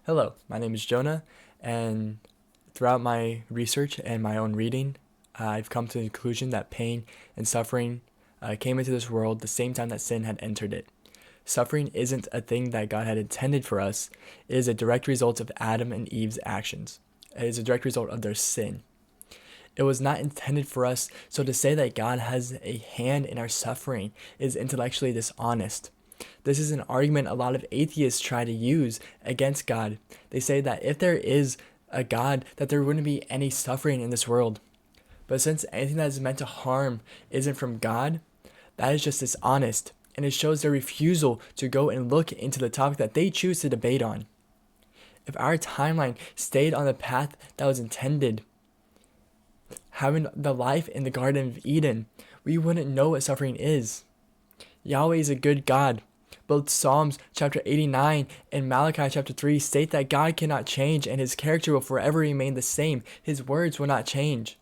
Hello, my name is Jonah, and throughout my research and my own reading, I've come to the conclusion that pain and suffering came into this world the same time that sin had entered it. Suffering isn't a thing that God had intended for us, it is a direct result of Adam and Eve's actions. It is a direct result of their sin. It was not intended for us, so to say that God has a hand in our suffering is intellectually dishonest. This is an argument a lot of atheists try to use against God. They say that if there is a God, that there wouldn't be any suffering in this world. But since anything that is meant to harm isn't from God, that is just dishonest, and it shows their refusal to go and look into the topic that they choose to debate on. If our timeline stayed on the path that was intended, having the life in the Garden of Eden, we wouldn't know what suffering is. Yahweh is a good God. Both Psalms chapter 89 and Malachi chapter 3 state that God cannot change and his character will forever remain the same. His words will not change.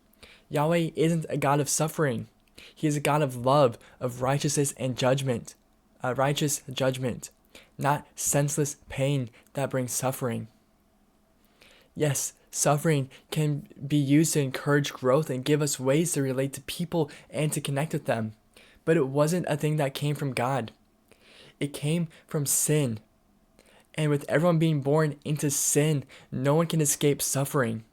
Yahweh isn't a God of suffering. He is a God of love, of righteousness and judgment. Righteous judgment, not senseless pain that brings suffering. Yes, suffering can be used to encourage growth and give us ways to relate to people and to connect with them. But it wasn't a thing that came from God. It came from sin. And with everyone being born into sin, no one can escape suffering.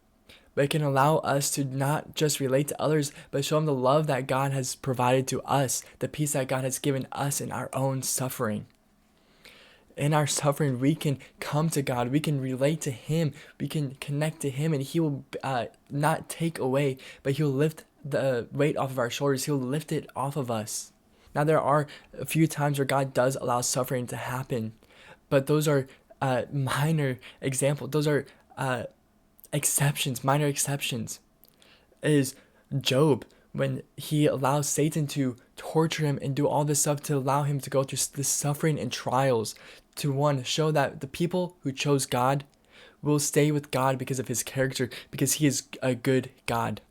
But it can allow us to not just relate to others, but show them the love that God has provided to us, the peace that God has given us in our own suffering. In our suffering, we can come to God, we can relate to Him, we can connect to Him, and He will not take away, but He will lift the weight off of our shoulders. He'll lift it off of us. Now, there are a few times where God does allow suffering to happen, but those are minor examples. Those are exceptions, minor exceptions. Is Job, when he allows Satan to torture him and do all this stuff to allow him to go through this suffering and trials, to one, show that the people who chose God will stay with God because of his character, because he is a good God.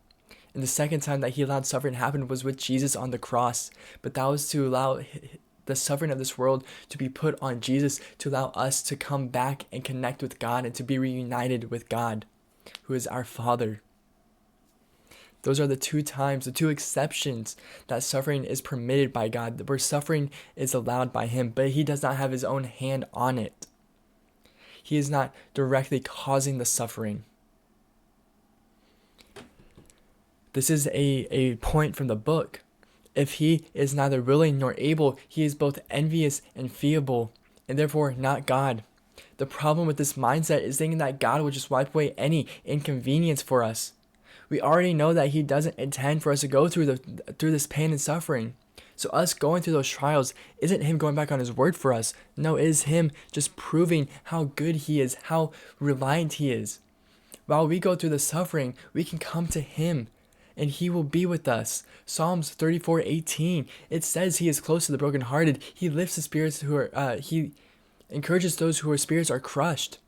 And the second time that he allowed suffering to happen was with Jesus on the cross. But that was to allow the suffering of this world to be put on Jesus, to allow us to come back and connect with God and to be reunited with God, who is our Father. Those are the two times, the two exceptions that suffering is permitted by God, where suffering is allowed by Him, but He does not have His own hand on it. He is not directly causing the suffering. This is a point from the book. If he is neither willing nor able, he is both envious and feeble, and therefore not God. The problem with this mindset is thinking that God will just wipe away any inconvenience for us. We already know that He doesn't intend for us to go through this pain and suffering. So us going through those trials isn't Him going back on His word for us. No, it is Him just proving how good He is, how reliant He is. While we go through the suffering, we can come to Him, and He will be with us. Psalms 34:18, it says He is close to the brokenhearted. He lifts the spirits who are, He encourages those whose spirits are crushed.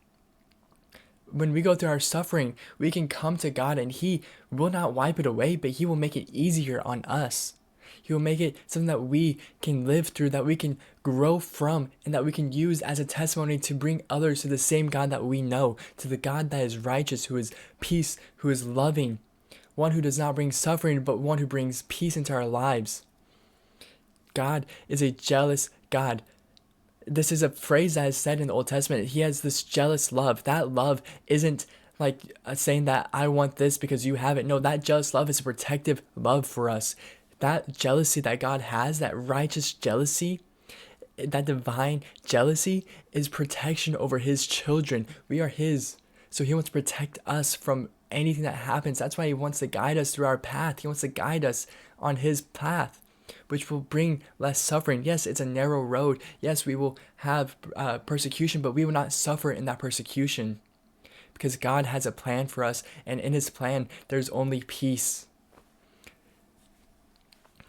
When we go through our suffering, we can come to God, and He will not wipe it away, but He will make it easier on us. He will make it something that we can live through, that we can grow from, and that we can use as a testimony to bring others to the same God that we know, to the God that is righteous, who is peace, who is loving, one who does not bring suffering, but one who brings peace into our lives. God is a jealous God. This is a phrase that is said in the Old Testament. He has this jealous love. That love isn't like saying that I want this because you have it. No, that jealous love is a protective love for us. That jealousy that God has, that righteous jealousy, that divine jealousy, is protection over His children. We are His. So He wants to protect us from anything that happens. That's why He wants to guide us through our path. He wants to guide us on His path, which will bring less suffering. Yes, it's a narrow road. Yes, we will have persecution, but we will not suffer in that persecution, because God has a plan for us, and in His plan, there's only peace.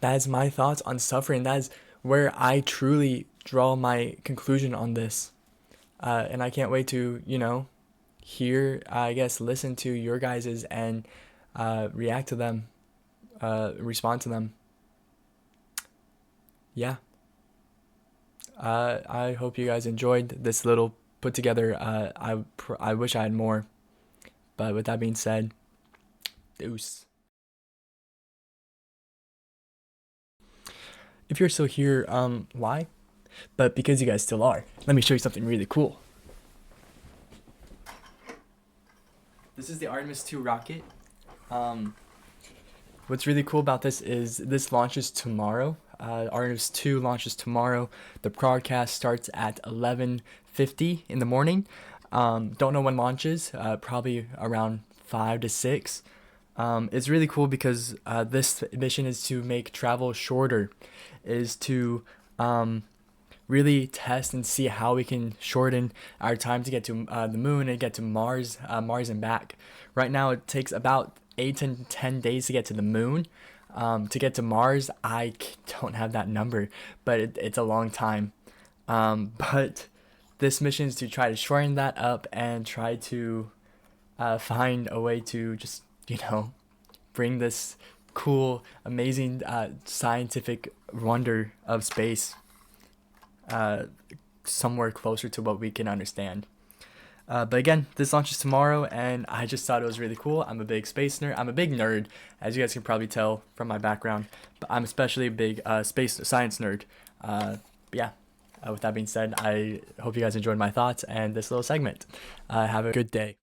That is my thoughts on suffering. That is where I truly draw my conclusion on this. And I can't wait to, hear, listen to your guys's and react to them, respond to them. Yeah. I hope you guys enjoyed this little put together. I wish I had more, but with that being said, deuce. If you're still here, why? But because you guys still are, let me show you something really cool. This is the Artemis 2 rocket. What's really cool about this is this launches tomorrow. Artemis 2 launches tomorrow. The broadcast starts at 11:50 in the morning. Don't know when launches. Probably around 5 to 6. It's really cool because this mission is to make travel shorter, is to really test and see how we can shorten our time to get to the moon and get to Mars and back. Right now, it takes about 8 to 10 days to get to the moon. To get to Mars, don't have that number, but it's a long time. But this mission is to try to shorten that up and try to find a way to just, bring this cool, amazing scientific wonder of space somewhere closer to what we can understand. But again, this launches tomorrow, and I just thought it was really cool. I'm a big space nerd. I'm a big nerd, as you guys can probably tell from my background. But I'm especially a big space science nerd. But yeah, with that being said, I hope you guys enjoyed my thoughts and this little segment. Have a good day.